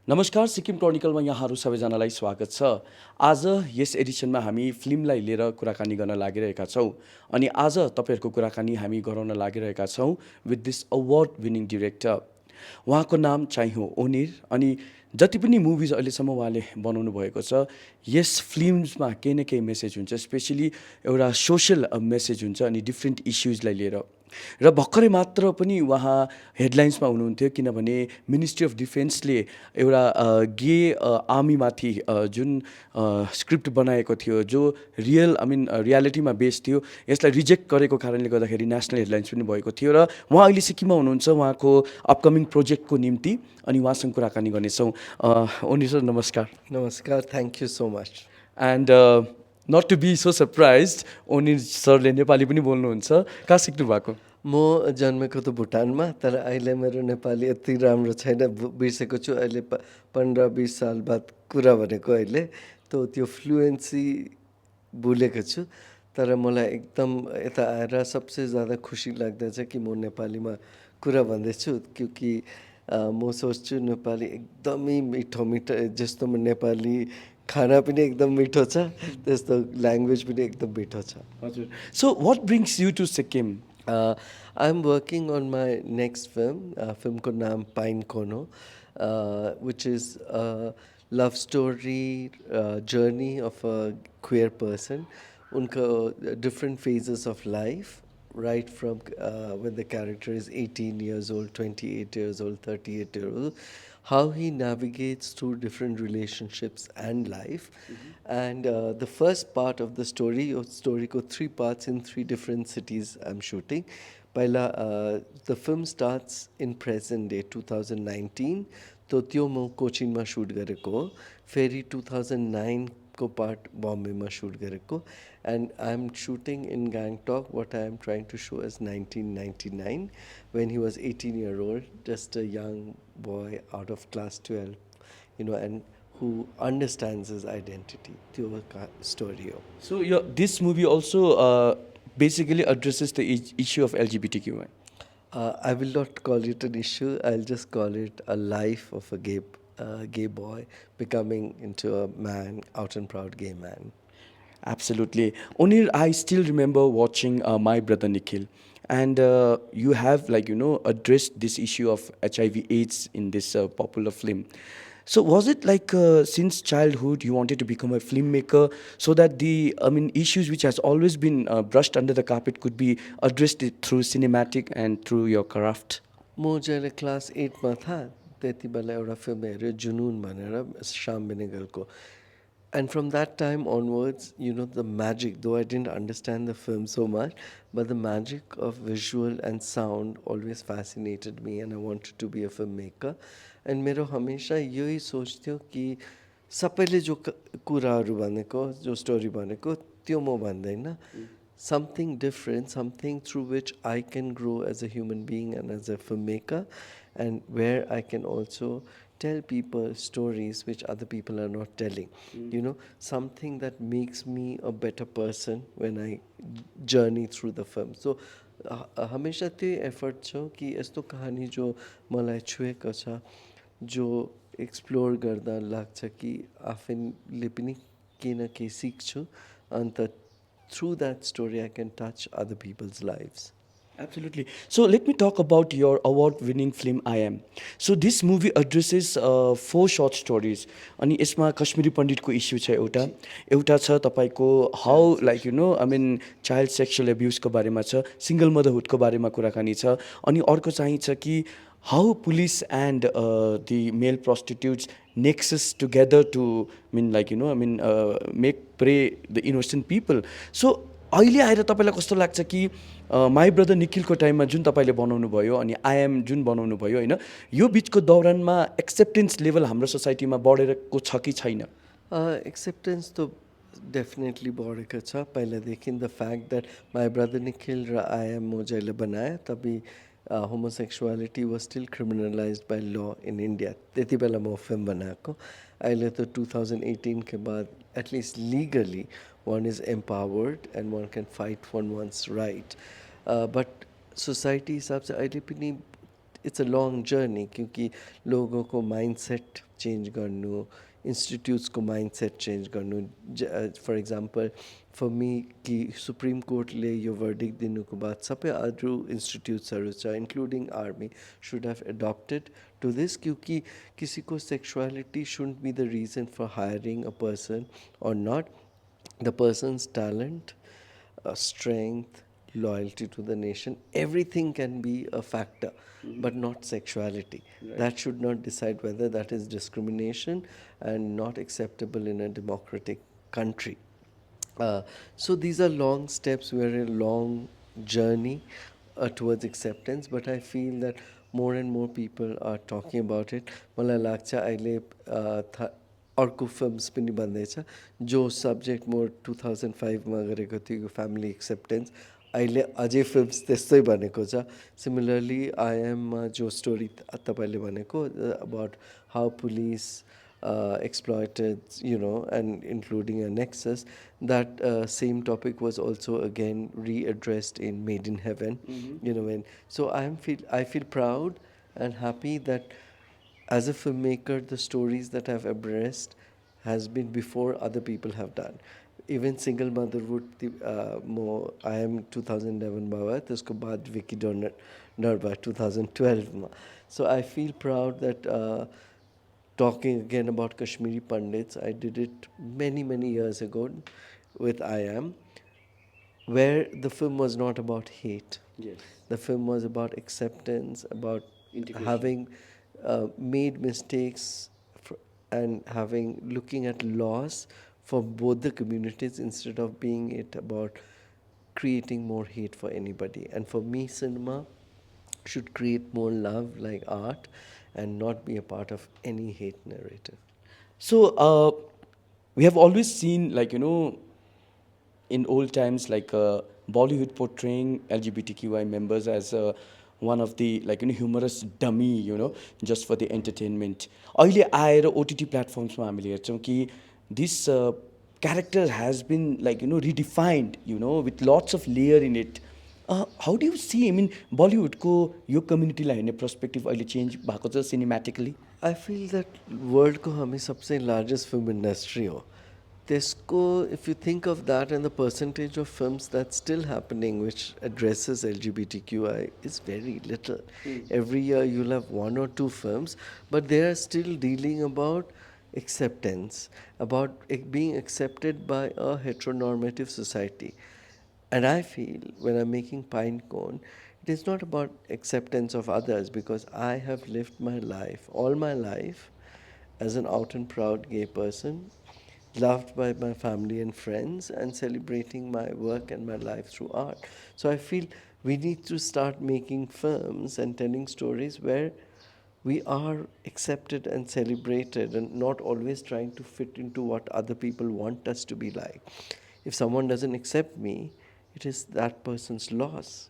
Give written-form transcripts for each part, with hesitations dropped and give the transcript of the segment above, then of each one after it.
नमस्कार सिक्किम क्रोनिकलमा यहाँहरू सबैजनालाई स्वागत छ। आज यस एडिसनमा हामी फिल्मलाई लिएर कुराकानी गर्न लागिरहेका छौँ अनि आज तपाईँहरूको कुराकानी हामी गराउन लागिरहेका छौँ with this award winning director. उहाँको नाम चाहिँ हो ओनिर अनि जति पनि मुभिज अहिलेसम्म उहाँले बनाउनु भएको छ यस फिल्ममा केही न केही मेसेज हुन्छ, स्पेसली एउटा सोसल मेसेज हुन्छ अनि डिफ्रेन्ट इस्युजलाई लिएर। र भर्खरै मात्र पनि उहाँ हेडलाइन्समा हुनुहुन्थ्यो किनभने मिनिस्ट्री अफ डिफेन्सले एउटा गे आर्मीमाथि जुन स्क्रिप्ट बनाएको थियो जो रियालिटीमा बेस्ड थियो, यसलाई रिजेक्ट गरेको कारणले गर्दाखेरि नेसनल हेडलाइन्स पनि भएको थियो। र उहाँ अहिले सिक्किममा हुनुहुन्छ उहाँको अपकमिङ प्रोजेक्टको निम्ति अनि उहाँसँग कुराकानी गर्नेछौँ। ओनिर सर नमस्कार। नमस्कार, thank you so much. And not to be so surprise Onir सरले नेपाली पनि बोल्नुहुन्छ। कहाँ सिक्नु भएको? म जन्मेको त भुटानमा, तर अहिले मेरो नेपाली यति राम्रो छैन, बिर्सेको छु। अहिले 15-20 साल बाद कुरा भनेको अहिले त्यो फ्लुएन्सी भुलेको छु। तर मलाई एकदम यता आएर सबसे ज़्यादा खुसी लाग्दछ कि म नेपालीमा कुरा भन्दैछु, क्योंकि म सोच्छु नेपाली एकदमै मिठो जस्तो म नेपाली खाना पनि एकदम मिठो छ त्यस्तो ल्याङ्ग्वेज पनि एकदम मिठो छ। हजुर। So what brings you to Sikkim? I am working on my next फिल्मको नाम pine cone, which is love story journey of a queer person. उनको different phases of life, right from when the character is 18 years old, 28 years old, 38 years old, how he navigates through different relationships and life. And the first part of the story go 3 parts in 3 different cities I'm shooting. The film starts in present day 2019, तो त्यो म कोचिनमा suit गरेको हो। फेरि 2009 को part बम्बेमा shoot गरेको, and I am shooting in Gangtok. What I am trying to so is 1999 when he was 18 year old, just a young boy out of class 12, and who understands his identity. त्यो story हो. So this movie also basically addresses the issue of LGBTQ. I will not call it an issue. I'll just call it a life of a gay boy becoming into a man, out and proud gay man. Absolutely. Onir, I still remember watching My Brother Nikhil, and you have addressed this issue of HIV AIDS in this popular film. So was it like since childhood you wanted to become a filmmaker so that the issues which has always been brushed under the carpet could be addressed through cinematic and through your craft? म जहिले class 8मा था त्यति बेला एउटा film हेऱ्यो जुनुन भनेर Shyam बेनेगलको. And from that time onwards, the magic, though I didn't understand the film so much, but the magic of visual and sound always fascinated me, and I wanted to be a filmmaker. And मेरो हमेशा यही सोच थियो कि सबैले जो कुराहरू भनेको, जो स्टोरी भनेको त्यो म भन्दैन. Something different, something through which I can grow as a human being and as a filmmaker, and where I can also tell people stories which other people are not telling. Something that makes me a better person when I journey through the film. So हमेशा त्यही effort छ कि यस्तो कहानी जो मलाई छुएको छ, जो एक्सप्लोर गर्दा लाग्छ कि आफैले पनि केही न केही सिक्छु, अन्त through that story I can touch other people's lives. Absolutely. So let me talk about your award-winning film I Am. So this movie addresses 4 short stories. अनि यसमा कश्मीरी पण्डितको इस्यु छ एउटा छ तपाईको हाउ चाइल्ड सेक्सुअल एब्युजको बारेमा छ, सिंगल मदरहुडको बारेमा कुराकानी छ, अनि अर्को चाहिँ छ कि how police end the male prostitutes nexus together to make prey the innocent people. So अहिले आएर तपाईँलाई कस्तो लाग्छ कि माई ब्रदर निखिलको टाइममा जुन तपाईँले बनाउनु भयो अनि आई एम जुन बनाउनु भयो होइन, यो बिचको दौरानमा एक्सेप्टेन्स लेभल हाम्रो सोसाइटीमा बढेको छ कि छैन? एक्सेप्टेन्स त डेफिनेटली बढेको छ पहिलादेखि. The fact that my brother Nikhil र आई एम म जहिले बनाएँ तभी homosexuality was still criminalized by law in India. त्यति बेला म फिल्म बनाएको. अहिले त 2018 के बाद at least legally one is empowered and one can fight for one's right. But society हिसाब से अहिले पनि it's a long journey क्योंकि लोगों को mindset change गर्नु, institutes को mindset change गर्नु. For example, for me कि Supreme Court ले यो verdict दिनुको बाद सबै other institutes हरू छ, including army, should have adopted to this क्योंकि किसी को sexuality shouldn't be the reason for hiring a person or not. The person's talent, strength, loyalty to the nation, everything can be a factor, but not sexuality. Right. That should not decide whether that is discrimination and not acceptable in a democratic country. So these are long steps. We're a long journey towards acceptance, but I feel that more and more people are talking about it. मलाई लाग्छ अहिले अर्को films पनि बन्दैछ जो subject मोर 2005मा गरेको थियो family acceptance अहिले अझै फिल्म्स त्यस्तै बनेको छ. सिमिलरली आइएममा जो स्टोरी तपाईँले भनेको about how police exploited, and including a nexus, that same topic was also again readdressed in Made in Heaven. So I feel proud and happy that as a filmmaker, the stories that I've abreast has been before other people have done. Even Single Motherhood, I am 2011 bawa, त्यसको बाद Vicky Nirva 2012 ma. So I feel proud that talking again about Kashmiri Pandits, I did it many, many years ago with I Am, where the film was not about hate. Yes. The film was about acceptance, about having made mistakes and looking at laws for both the communities instead of being it about creating more hate for anybody. And for me, cinema should create more love like art and not be a part of any hate narrative. So we have always seen, in old times, Bollywood portraying LGBTQI members as one of the humorous dummy, just for the entertainment. अहिले आएर OTT platforms मा हामीले हेर्छौँ कि this character has been redefined, with lots of layer in it. How do you see, Bollywood को यो community लाई हेर्ने perspective अहिले change भएको छ cinematically? I feel that world को हामी सबसे largest film industry हो. त्यसको, if you think of that and the percentage of films that's still happening which addresses LGBTQI is very little. Every year you'll have one or two films, but they are still dealing about acceptance, about being accepted by a heteronormative society. And I feel when I'm making Pine Cone, it is not about acceptance of others because I have lived my life, all my life, as an out and proud gay person, loved by my family and friends, and celebrating my work and my life through art. So I feel we need to start making films and telling stories where we are accepted and celebrated and not always trying to fit into what other people want us to be like. If someone doesn't accept me, it is that person's loss.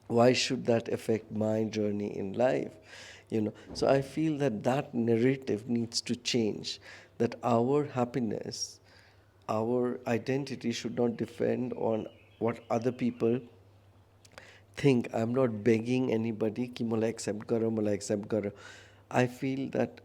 Why should that affect my journey in life? So I feel that narrative needs to change, that our happiness, our identity should not depend on what other people think. I'm not begging anybody कि मलाई accept Garo. I feel that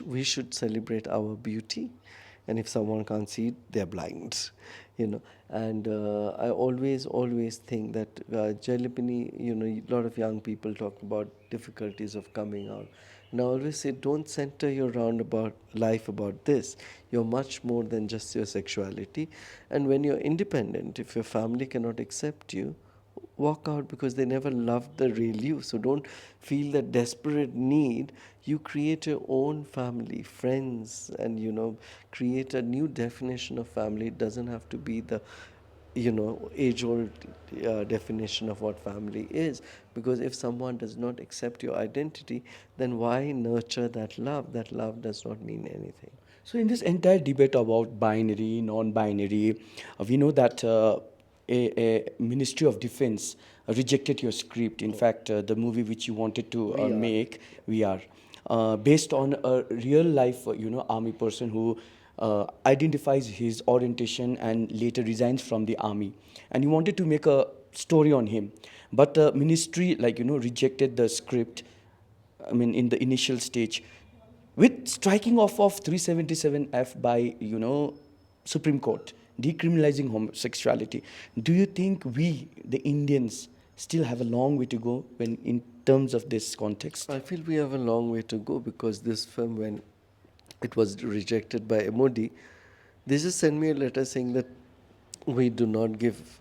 we should celebrate our beauty, and if someone can't see it, they're blind. And I always think that Jalipini, a lot of young people talk about difficulties of coming out. And I always say, don't center your roundabout life about this. You're much more than just your sexuality. And when you're independent, if your family cannot accept you, walk out because they never loved the real you. So don't feel that desperate need. You create your own family, friends, and create a new definition of family. It doesn't have to be the age-old definition of what family is. Because if someone does not accept your identity, then why nurture that love? That love does not mean anything. So in this entire debate about binary, non-binary, we know that a Ministry of Defense rejected your script. In fact, the movie which you wanted to make, We Are, based on a real life, army person who identifies his orientation and later resigns from the army. And you wanted to make a story on him. but ministry, like, rejected the script, I mean, in the initial stage, with striking off of 377F by, Supreme Court, decriminalizing homosexuality. Do you think we, the Indians, still have a long way to go when in terms of this context? I feel we have a long way to go because this film, when it was rejected by MOD, they just sent me a letter saying that we do not give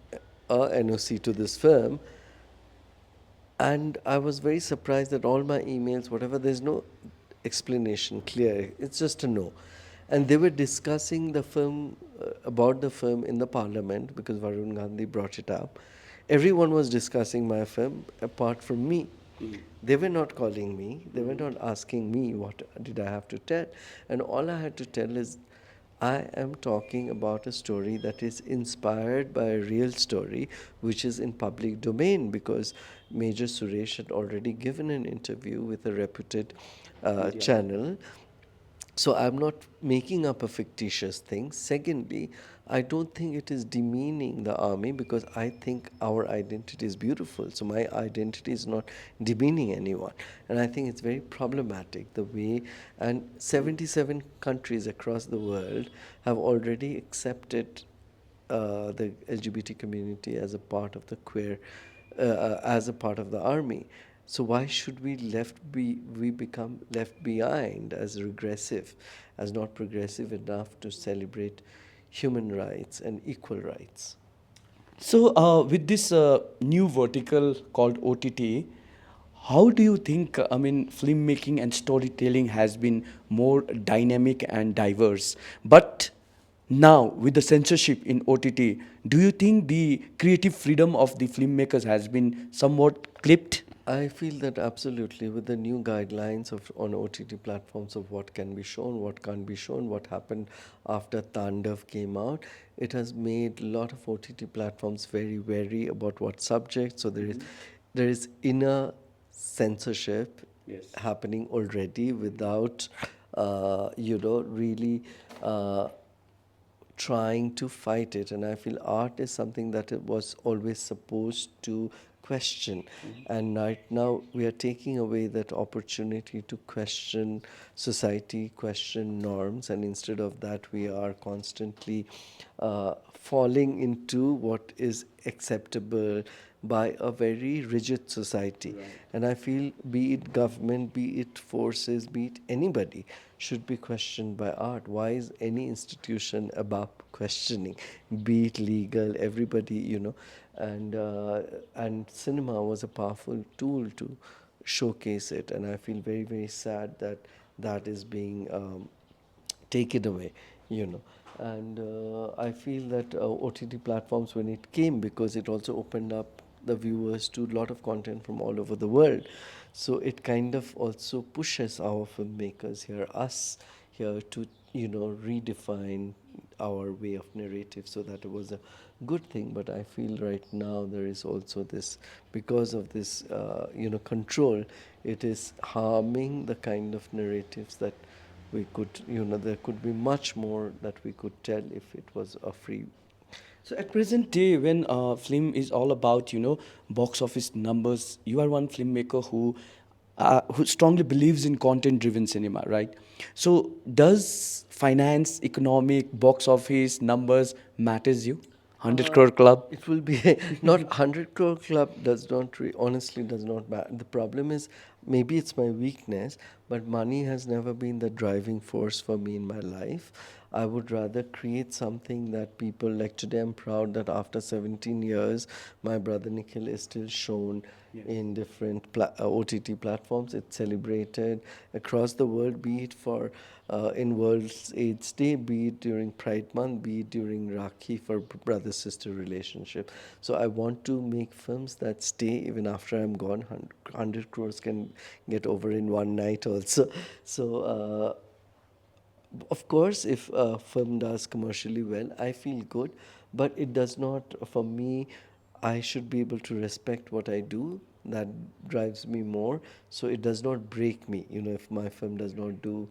a NOC to this film. And I was very surprised that all my emails, whatever, there's no explanation clear. It's just a no. And they were discussing the film, about the film in the parliament because Varun Gandhi brought it up. Everyone was discussing my film apart from me. They were not calling me. They were not asking me what did I have to tell. And all I had to tell is I am talking about a story that is inspired by a real story which is in public domain because Major Suresh had already given an interview with a reputed channel. So I'm not making up a fictitious thing. Secondly, I don't think it is demeaning the army because I think our identity is beautiful. So my identity is not demeaning anyone. And I think it's very problematic the way, and 77 countries across the world have already accepted the LGBT community as a part of the queer, as a part of the army. So why should we become left behind as regressive, as not progressive enough to celebrate human rights and equal rights? So, with this new vertical called OTT, how do you think, I mean, filmmaking and storytelling has been more dynamic and diverse? But now, with the censorship in OTT, do you think the creative freedom of the filmmakers has been somewhat clipped? I feel that absolutely with the new guidelines of on OTT platforms of what can be shown, what can't be shown, what happened after Tandav came out, it has made a lot of OTT platforms very wary about what subject. So there is inner censorship Yes. happening already without really trying to fight it. And I feel art is something that it was always supposed to question. And right now we are taking away that opportunity to question society, question norms, and instead of that we are constantly falling into what is acceptable by a very rigid society. Right. And I feel, be it government, be it forces, be it anybody, should be questioned by art. Why is any institution above questioning? Be it legal, everybody, and cinema was a powerful tool to showcase it. And I feel very, very sad that that is being taken away, you know. And I feel that OTT platforms, when it came, because it also opened up the viewers to a lot of content from all over the world. So it kind of also pushes our filmmakers here, us here, to redefine our way of narrative. So that it was a good thing. But I feel right now there is also this, because of this control, it is harming the kind of narratives that we could, there could be much more that we could tell if it was a free. So at present day, when film is all about box office numbers, you are one filmmaker who strongly believes in content-driven cinema, right? So does finance, economic, box office numbers matters you? 100 crore club. It will be not 100 crore club does not honestly does not matter. The problem is, maybe it's my weakness, but money has never been the driving force for me in my life. I would rather create something that people like. Today I'm proud that after 17 years my brother Nikhil is still shown in different OTT platforms. It's celebrated across the world, be it for in World AIDS Day, be it during Pride Month, be it during Rakhi for brother-sister relationship. So I want to make films that stay even after I'm gone. 100 crores can get over in one night also. So of course, if a film does commercially well, I feel good, but it does not, for me, I should be able to respect what I do. That drives me more. So it does not break me. If my film does not do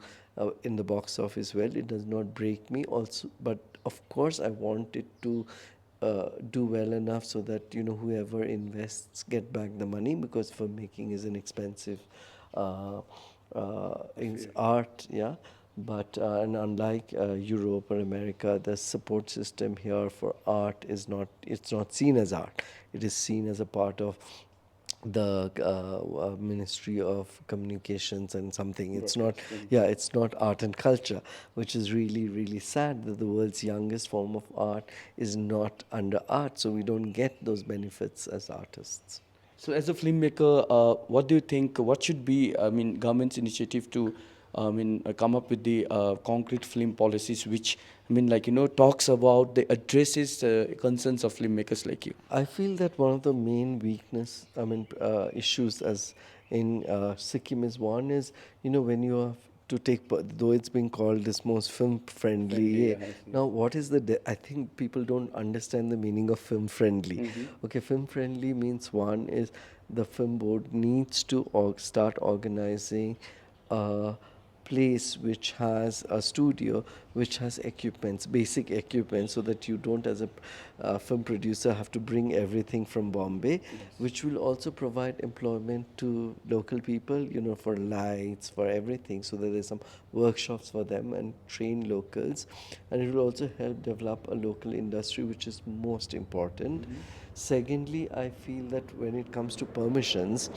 in the box office well, it does not break me also. But of course, I want it to do well enough so that whoever invests get back the money, because filmmaking is an expensive it's art, yeah. But and unlike Europe or America, the support system here for art is not, it's not seen as art. It is seen as a part of the Ministry of Communications and something. It's not, yeah, it's not art and culture, which is really, really sad that the world's youngest form of art is not under art. So we don't get those benefits as artists. So, as a filmmaker, what do you think? What should be, I mean, government's initiative to, come up with the concrete film policies, which, talks about the addresses concerns of filmmakers like you? I feel that one of the main weakness, issues as in Sikkim is, one is, when you have to take, though it's been called this most film friendly. Now, what is I think people don't understand the meaning of film friendly. Okay, film friendly means, one is the film board needs to start organizing place which has a studio which has equipments, basic equipment, so that you don't, as a film producer, have to bring everything from Bombay, which will also provide employment to local people, for lights, for everything, so that there's some workshops for them and train locals. And it will also help develop a local industry, which is most important. Secondly, I feel that when it comes to permissions,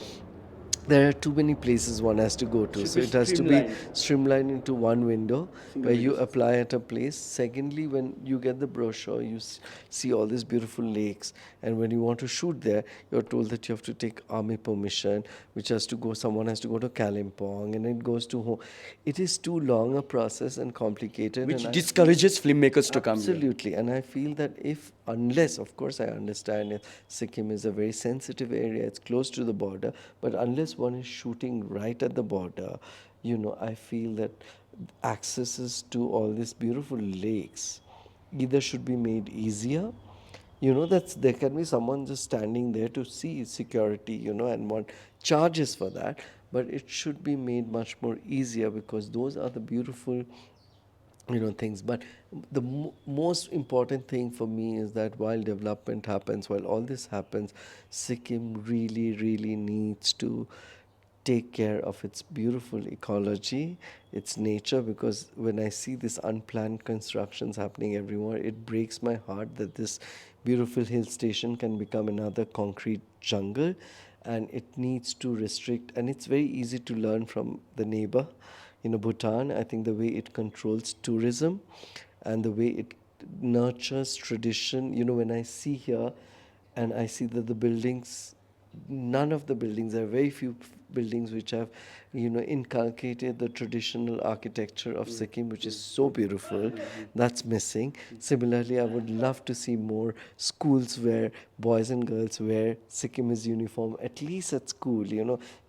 there are too many places one has to go to. So it has to be streamlined into one window where you apply at a place. Secondly, when you get the brochure, you see all these beautiful lakes. And when you want to shoot there, you're told that you have to take army permission, which has to go, someone has to go to Kalimpong, and it goes to home. It is too long a process and complicated. Which and discourages filmmakers to come here. Absolutely. And I feel that unless, of course, I understand it, Sikkim is a very sensitive area, it's close to the border, but unless one is shooting right at the border, I feel that accesses to all these beautiful lakes either should be made easier. That's, there can be someone just standing there to see security, and want charges for that, but it should be made much more easier, because those are the beautiful things. But the most important thing for me is that while development happens, while all this happens, Sikkim really, really needs to take care of its beautiful ecology, its nature, because when I see these unplanned constructions happening everywhere, it breaks my heart that this beautiful hill station can become another concrete jungle. And it needs to restrict, and it's very easy to learn from the neighbor, Bhutan. I think the way it controls tourism and the way it nurtures tradition. When I see here and I see that the buildings, none of the buildings, there are very few buildings which have, inculcated the traditional architecture of Sikkim, which is so beautiful. That's missing. Similarly, I would love to see more schools where boys and girls wear Sikkimese uniform, at least at school.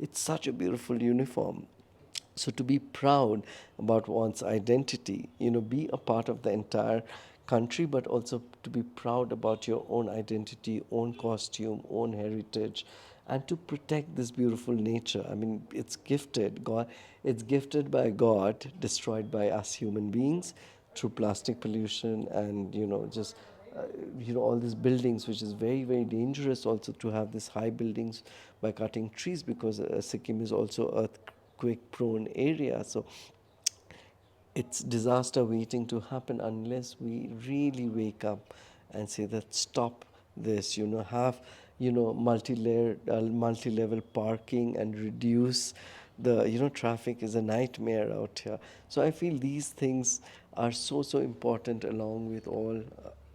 It's such a beautiful uniform. So to be proud about one's identity, be a part of the entire country, but also to be proud about your own identity, own costume, own heritage, and to protect this beautiful nature. I mean, it's gifted. It's gifted by God, destroyed by us human beings through plastic pollution and, just all these buildings, which is very, very dangerous also to have these high buildings by cutting trees, because Sikkim is also earthquake prone area. So it's disaster waiting to happen unless we really wake up and say that stop this, have, multi-level parking and reduce the, traffic is a nightmare out here. So I feel these things are so, so important, along with all.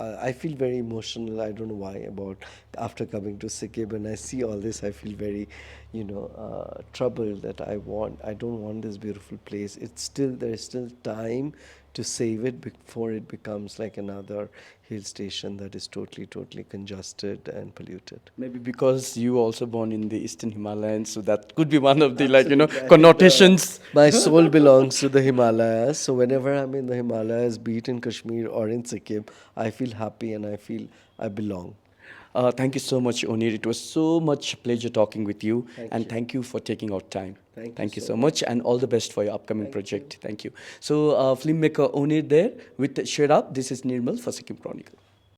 I feel very emotional. I don't know why, about after coming to Sikkim, when I see all this, I feel very, troubled that I don't want this beautiful place. There is still time to save it before it becomes like another hill station that is totally, totally congested and polluted. Maybe because you also born in the Eastern Himalayas, so that could be one of the connotations. My soul belongs to the Himalayas, so whenever I'm in the Himalayas, be it in Kashmir or in Sikkim, I feel happy and I feel I belong. Thank you so much, Onir. It was so much pleasure talking with you, and you. thank you for taking out time. Thank you you so so much, and all the best for your upcoming project. Thank you. So, filmmaker Onir there with Share Up. This is Nirmal for Sikkim Chronicle.